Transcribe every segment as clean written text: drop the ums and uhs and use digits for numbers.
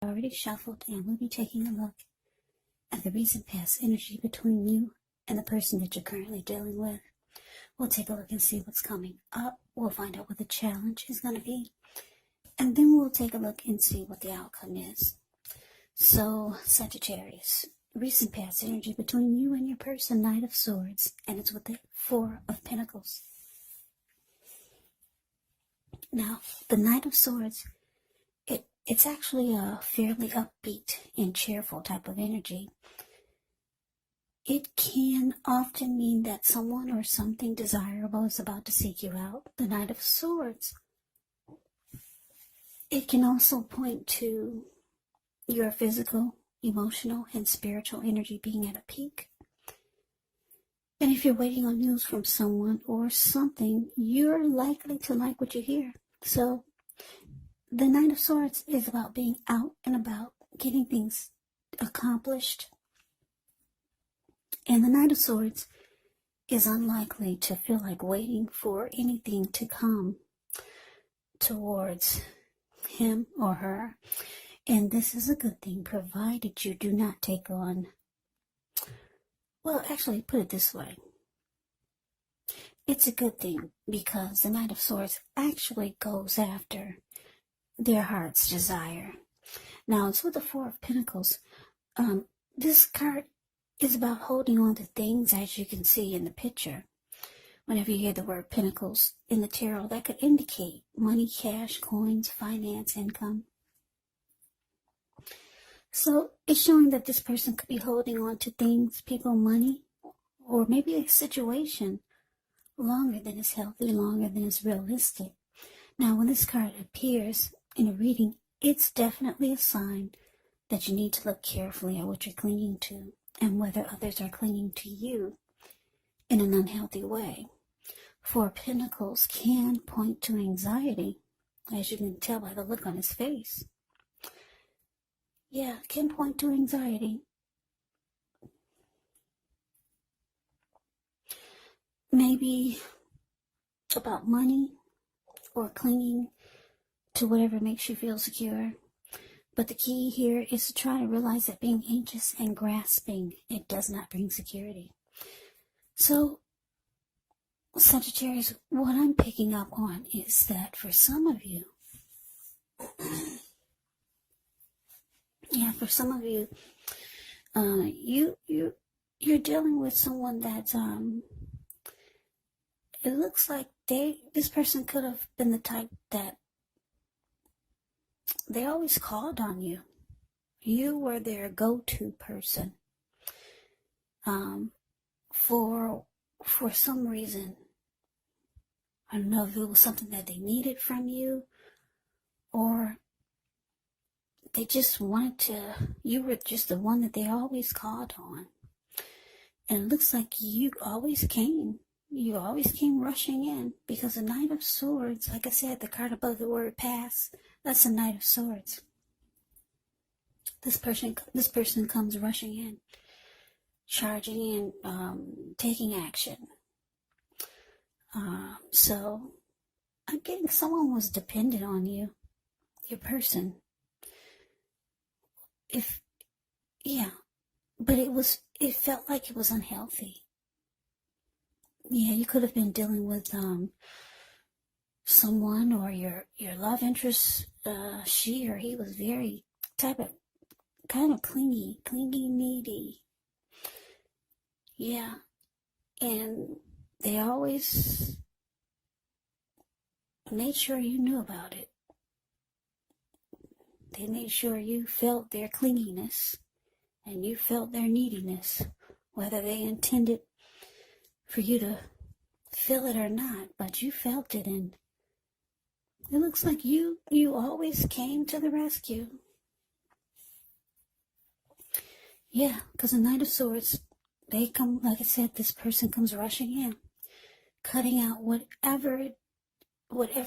Already shuffled, and we'll be taking a look at the recent past energy between you and the person that you're currently dealing with. We'll take a look and see what's coming up. We'll find out what the challenge is going to be. And then we'll take a look and see what the outcome is. So, Sagittarius, recent past energy between you and your person, Knight of Swords, and it's with the Four of Pentacles. Now, the Knight of Swords, it's actually a fairly upbeat and cheerful type of energy. It can often mean that someone or something desirable is about to seek you out. The Knight of Swords, it can also point to your physical, emotional, and spiritual energy being at a peak. And if you're waiting on news from someone or something, you're likely to like what you hear. So, the Knight of Swords is about being out and about, getting things accomplished. And the Knight of Swords is unlikely to feel like waiting for anything to come towards him or her. And this is a good thing, provided you do not take on, well, actually, put it this way. It's a good thing because the Knight of Swords actually goes after their heart's desire. Now, it's with the Four of Pentacles. This card is about holding on to things, as you can see in the picture. Whenever you hear the word Pentacles in the tarot, that could indicate money, cash, coins, finance, income. So it's showing that this person could be holding on to things, people, money, or maybe a situation longer than is healthy, longer than is realistic. Now, when this card appears in a reading, it's definitely a sign that you need to look carefully at what you're clinging to and whether others are clinging to you in an unhealthy way. Four Pentacles can point to anxiety, as you can tell by the look on his face. Yeah, can point to anxiety. Maybe about money or clinging to whatever makes you feel secure. But the key here is to try to realize that being anxious and grasping, it does not bring security. So, Sagittarius, what I'm picking up on is that for some of you, you're dealing with someone that's it looks like this person could have been the type that they always called on you. You were their go-to person. For some reason. I don't know if it was something that they needed from you, or they just wanted to, you were just the one that they always called on. And it looks like you always came rushing in, because the Knight of Swords, like I said, the card above the word pass, that's a Knight of Swords. This person comes rushing in, charging in, taking action. So I'm getting someone was dependent on you, your person. But it felt like it was unhealthy. Yeah, you could have been dealing with someone or your love interest. She or he was very kind of clingy, needy. Yeah, and they always made sure you knew about it. They made sure you felt their clinginess and you felt their neediness, whether they intended for you to feel it or not, but you felt it, and it looks like you always came to the rescue. Yeah, because the Knight of Swords, they come, like I said, this person comes rushing in, cutting out whatever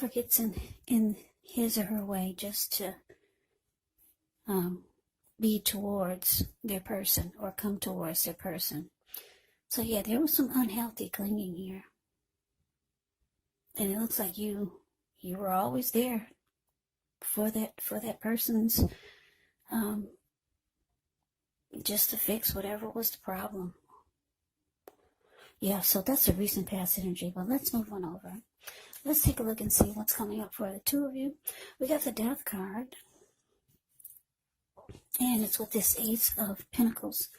gets in his or her way, just to be towards their person or come towards their person. So yeah, there was some unhealthy clinging here. And it looks like you were always there for that person's just to fix whatever was the problem. Yeah, so that's a recent past energy, but let's move on over. Let's take a look and see what's coming up for the two of you. We got the Death card, and it's with this Ace of Pentacles.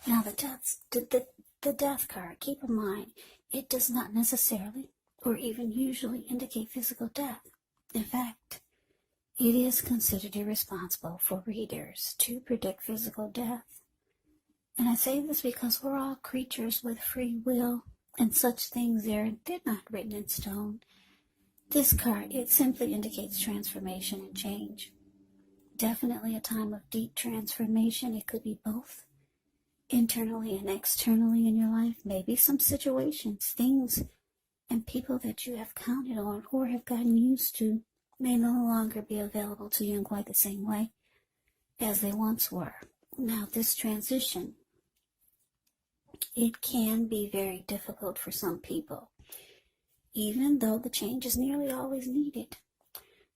Now, the Death card, keep in mind, it does not necessarily or even usually indicate physical death. In fact, it is considered irresponsible for readers to predict physical death. And I say this because we're all creatures with free will, and such things they're not written in stone. This card, it simply indicates transformation and change. Definitely a time of deep transformation. It could be both internally and externally in your life. Maybe some situations, things, and people that you have counted on or have gotten used to may no longer be available to you in quite the same way as they once were. Now, this transition, it can be very difficult for some people, even though the change is nearly always needed.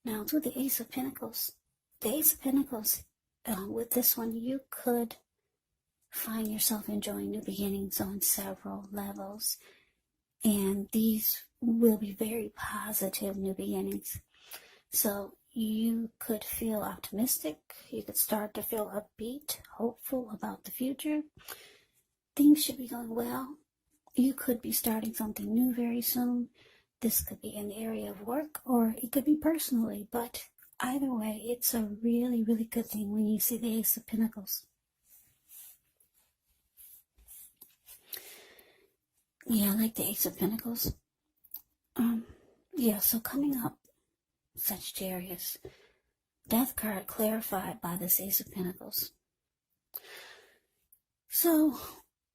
Now, to the Ace of Pentacles. The Ace of Pentacles, with this one, you could find yourself enjoying new beginnings on several levels. And these will be very positive new beginnings. So you could feel optimistic. You could start to feel upbeat, hopeful about the future. Things should be going well. You could be starting something new very soon. This could be in the area of work, or it could be personally. But either way, it's a really, really good thing when you see the Ace of Pentacles. Yeah, I like the Ace of Pentacles. Yeah, so coming up, Sagittarius. Death card clarified by this Ace of Pentacles. So,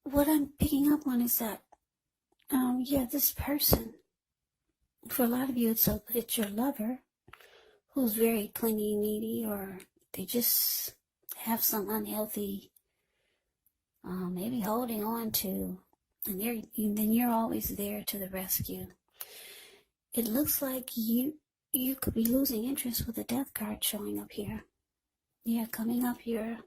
what I'm picking up on is that, this person, for a lot of you, it's your lover who's very clingy, needy, or they just have some unhealthy, maybe holding on to, and then you're always there to the rescue. It looks like you could be losing interest with the Death card showing up here. Yeah, coming up here.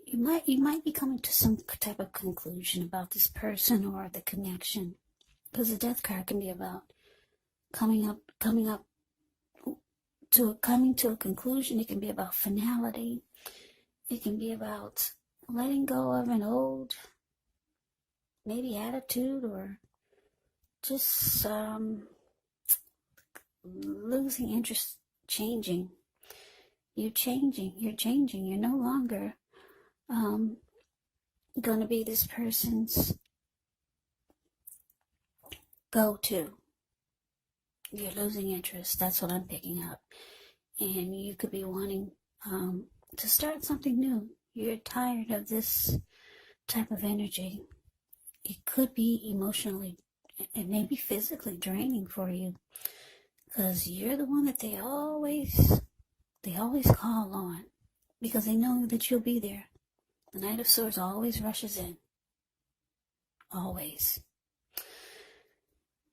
You might be coming to some type of conclusion about this person or the connection, because the Death card can be about coming to a conclusion. It can be about finality. It can be about letting go of an old, maybe attitude, or just losing interest, changing. You're changing. You're no longer going to be this person's go-to. You're losing interest. That's what I'm picking up. And you could be wanting to start something new. You're tired of this type of energy. It could be emotionally and maybe physically draining for you, because you're the one that they always call on, because they know that you'll be there. The Knight of Swords always rushes in. Always.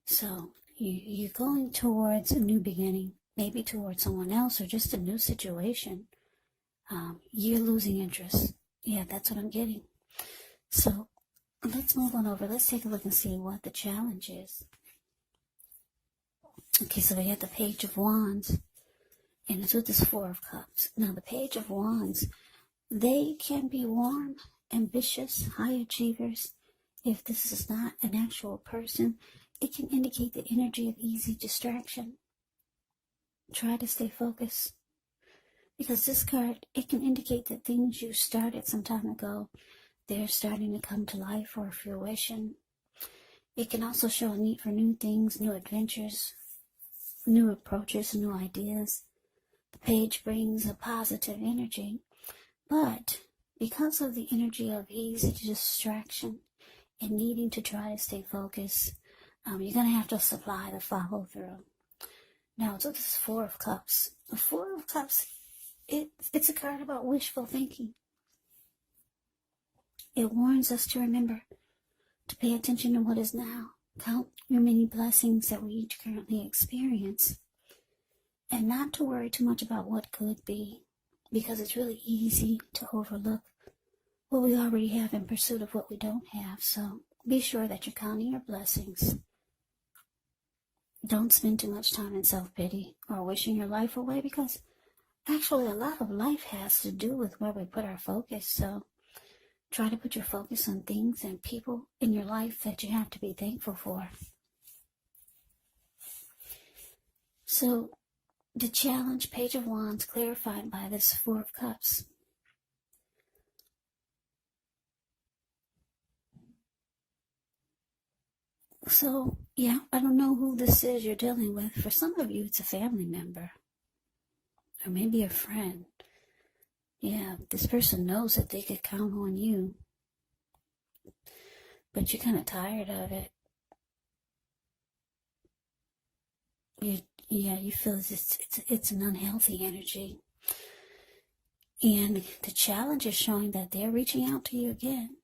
So you're going towards a new beginning, maybe towards someone else or just a new situation. You're losing interest. Yeah, that's what I'm getting. So let's move on over. Let's take a look and see what the challenge is. Okay, so we have the Page of Wands, and it's with this Four of Cups. Now, the Page of Wands, they can be warm, ambitious, high achievers. If this is not an actual person, it can indicate the energy of easy distraction. Try to stay focused, because this card, it can indicate that things you started some time ago, they're starting to come to life or fruition. It can also show a need for new things, new adventures, new approaches, new ideas. The page brings a positive energy, but because of the energy of easy distraction and needing to try to stay focused, you're going to have to supply the follow-through. Now, so this is Four of Cups. The Four of Cups, it's a card about wishful thinking. It warns us to remember to pay attention to what is now. Count your many blessings that we each currently experience, and not to worry too much about what could be. because it's really easy to overlook what we already have in pursuit of what we don't have. So be sure that you're counting your blessings. Don't spend too much time in self-pity or wishing your life away, because actually a lot of life has to do with where we put our focus. So try to put your focus on things and people in your life that you have to be thankful for. So the challenge, Page of Wands, clarified by this Four of Cups. So, yeah, I don't know who this is you're dealing with. For some of you, it's a family member. Or maybe a friend. Yeah, this person knows that they could count on you. But you're kind of tired of it. You feel it's an unhealthy energy. And the challenge is showing that they're reaching out to you again.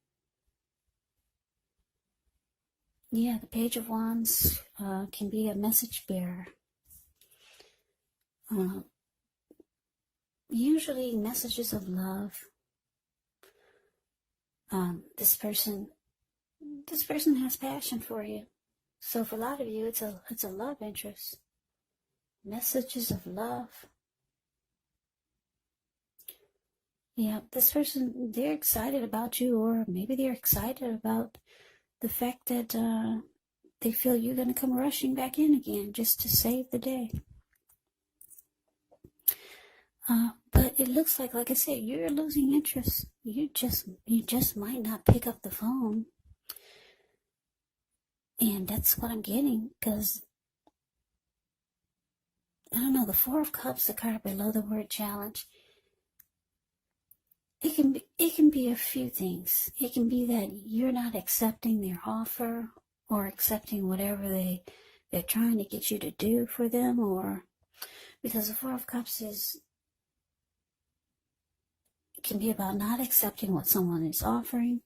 Yeah, the Page of Wands can be a message bearer. Usually messages of love. This person has passion for you. So for a lot of you, it's a love interest. Messages of love. Yeah, this person, they're excited about you, or maybe they're excited about the fact that they feel you're going to come rushing back in again just to save the day. But it looks like I said, you're losing interest. You just might not pick up the phone. And that's what I'm getting, because I don't know, the Four of Cups, the card below the word challenge, it can be a few things. It can be that you're not accepting their offer, or accepting whatever they're trying to get you to do for them, or because the Four of Cups it can be about not accepting what someone is offering.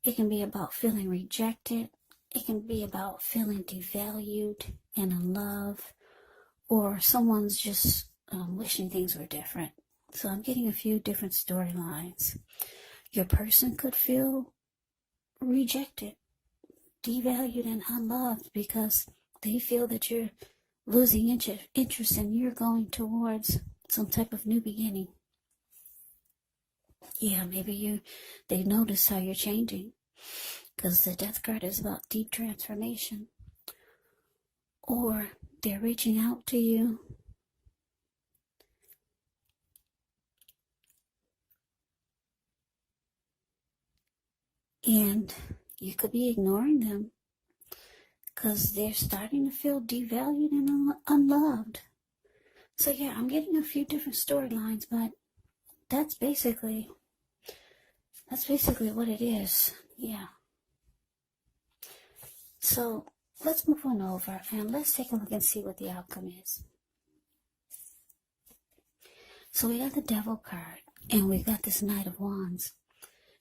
It can be about feeling rejected. It can be about feeling devalued and unloved, or someone's just wishing things were different. So I'm getting a few different storylines. Your person could feel rejected, devalued, and unloved because they feel that you're losing interest and you're going towards some type of new beginning. Yeah, maybe they notice how you're changing, because the Death card is about deep transformation. Or they're reaching out to you. And you could be ignoring them because they're starting to feel devalued and unloved. So yeah, I'm getting a few different storylines, but that's basically what it is. Yeah. So let's move on over and let's take a look and see what the outcome is. So we got the Devil card and we've got this Knight of Wands.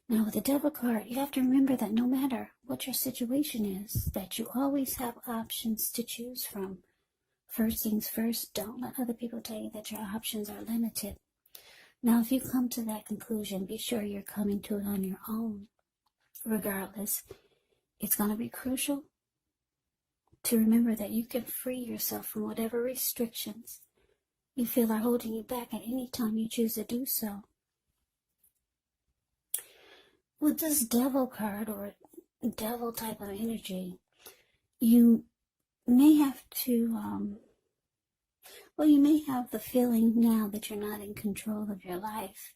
Now with the Devil card, you have to remember that no matter what your situation is, that you always have options to choose from. First things first, don't let other people tell you that your options are limited. Now, if you come to that conclusion, be sure you're coming to it on your own. Regardless, it's going to be crucial to remember that you can free yourself from whatever restrictions you feel are holding you back at any time you choose to do so. With this Devil card, or Devil type of energy, you may have to, you may have the feeling now that you're not in control of your life.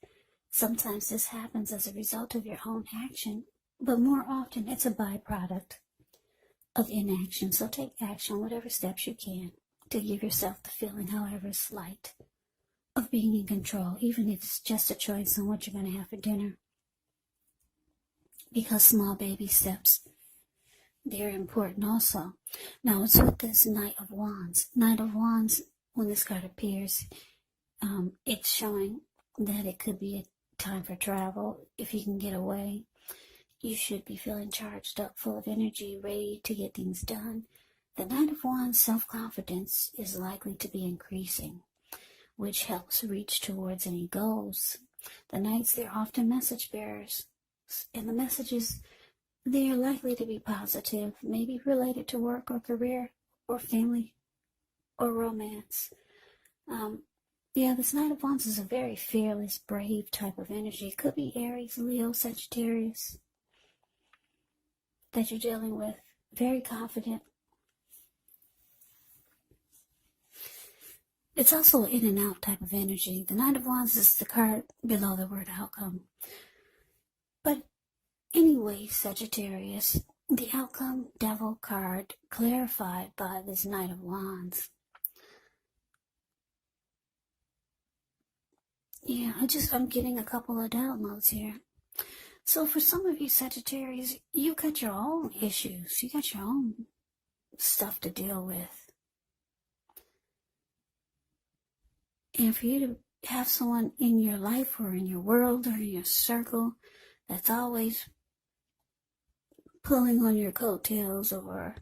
Sometimes this happens as a result of your own action, but more often it's a byproduct of inaction. So take action, whatever steps you can, to give yourself the feeling, however slight, of being in control, even if it's just a choice on what you're going to have for dinner. Because small baby steps, they're important also. Now it's with this Knight of Wands. Knight of Wands, when this card appears, it's showing that it could be a time for travel. If you can get away, you should be feeling charged up, full of energy, ready to get things done. The Knight of Wands' self-confidence is likely to be increasing. which helps reach towards any goals. The Knights, they're often message bearers, and the messages, they are likely to be positive, maybe related to work or career or family or romance. This Knight of Wands is a very fearless, brave type of energy. It could be Aries, Leo, Sagittarius that you're dealing with. Very confident. It's also an in and out type of energy. The Knight of Wands is the card below the word outcome. But anyway, Sagittarius, the outcome devil card clarified by this Knight of Wands. Yeah, I'm getting a couple of downloads here. So for some of you Sagittarius, you got your own issues. You got your own stuff to deal with. And for you to have someone in your life or in your world or in your circle that's always pulling on your coattails, or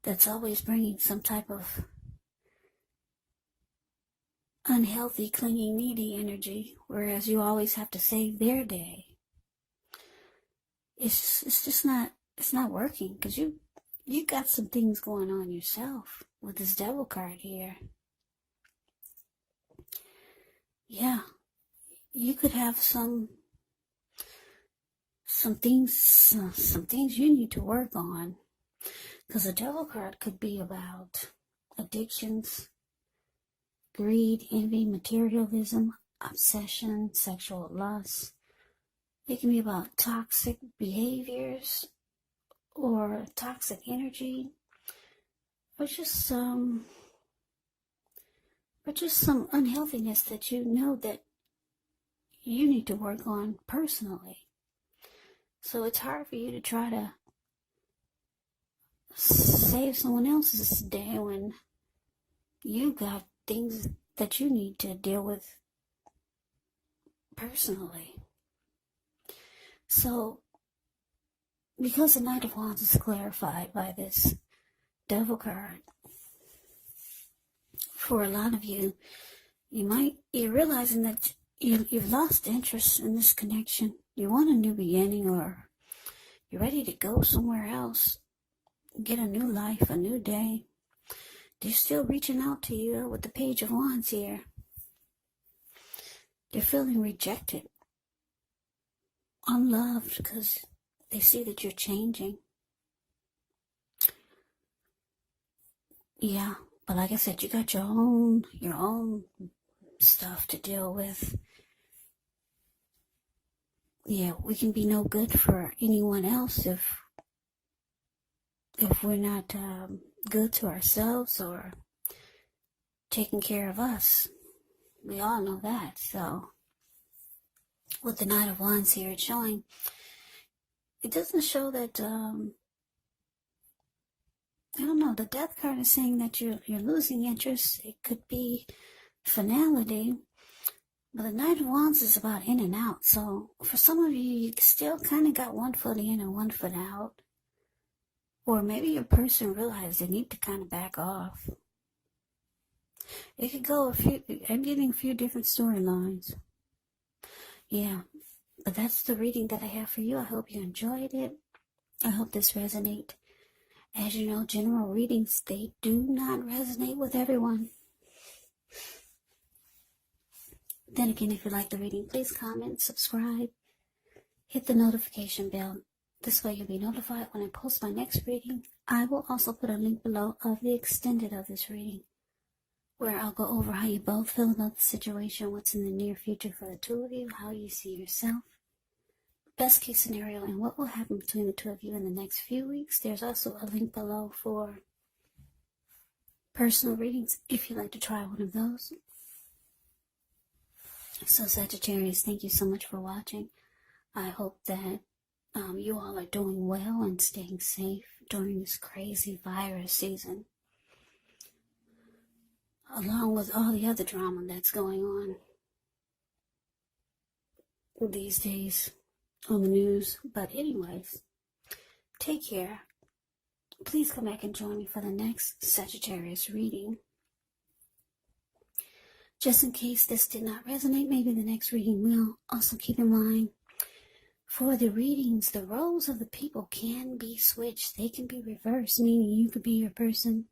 that's always bringing some type of unhealthy, clingy, needy energy, whereas you always have to save their day. It's not working, because you got some things going on yourself with this devil card here. Yeah, you could have some things you need to work on, because the devil card could be about addictions, greed, envy, materialism, obsession, sexual lust. It can be about toxic behaviors or toxic energy, or just some unhealthiness that you know that you need to work on personally. So it's hard for you to try to save someone else's day when you got things that you need to deal with personally. So, because the Knight of Wands is clarified by this devil card, for a lot of you, you're realizing that you've lost interest in this connection. You want a new beginning, or you're ready to go somewhere else, get a new life, a new day. They're still reaching out to you with the Page of Wands here. They're feeling rejected, unloved, because they see that you're changing. Yeah, but like I said, you got your own stuff to deal with. Yeah, we can be no good for anyone else if we're not good to ourselves or taking care of us. We all know that. So with the Knight of Wands here, it's showing, it doesn't show that, I don't know, the Death card is saying that you're losing interest. It could be finality. But the Knight of Wands is about in and out. So for some of you, you still kind of got one foot in and one foot out. Or maybe your person realized they need to kind of back off. It could go I'm getting a few different storylines. Yeah, but that's the reading that I have for you. I hope you enjoyed it. I hope this resonates. As you know, general readings, they do not resonate with everyone. Then again, if you like the reading, please comment, subscribe, hit the notification bell. This way you'll be notified when I post my next reading. I will also put a link below of the extended of this reading, where I'll go over how you both feel about the situation, what's in the near future for the two of you, how you see yourself, best case scenario, and what will happen between the two of you in the next few weeks. There's also a link below for personal readings if you'd like to try one of those. So Sagittarius, thank you so much for watching. I hope that you all are doing well and staying safe during this crazy virus season, along with all the other drama that's going on these days on the news. But anyways, take care. Please come back and join me for the next Sagittarius reading. Just in case this did not resonate, maybe the next reading will. Also keep in mind, for the readings, the roles of the people can be switched. They can be reversed, meaning you could be your person,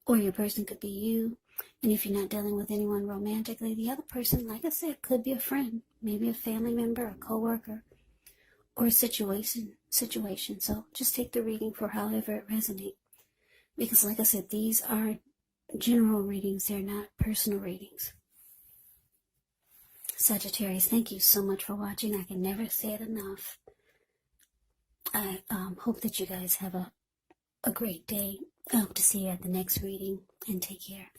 or your person could be you. And if you're not dealing with anyone romantically, the other person, like I said, could be a friend, maybe a family member, a coworker, or a situation. So just take the reading for however it resonates. Because like I said, these are general readings. They're not personal readings. Sagittarius, thank you so much for watching. I can never say it enough. I hope that you guys have a great day. I hope to see you at the next reading, and take care.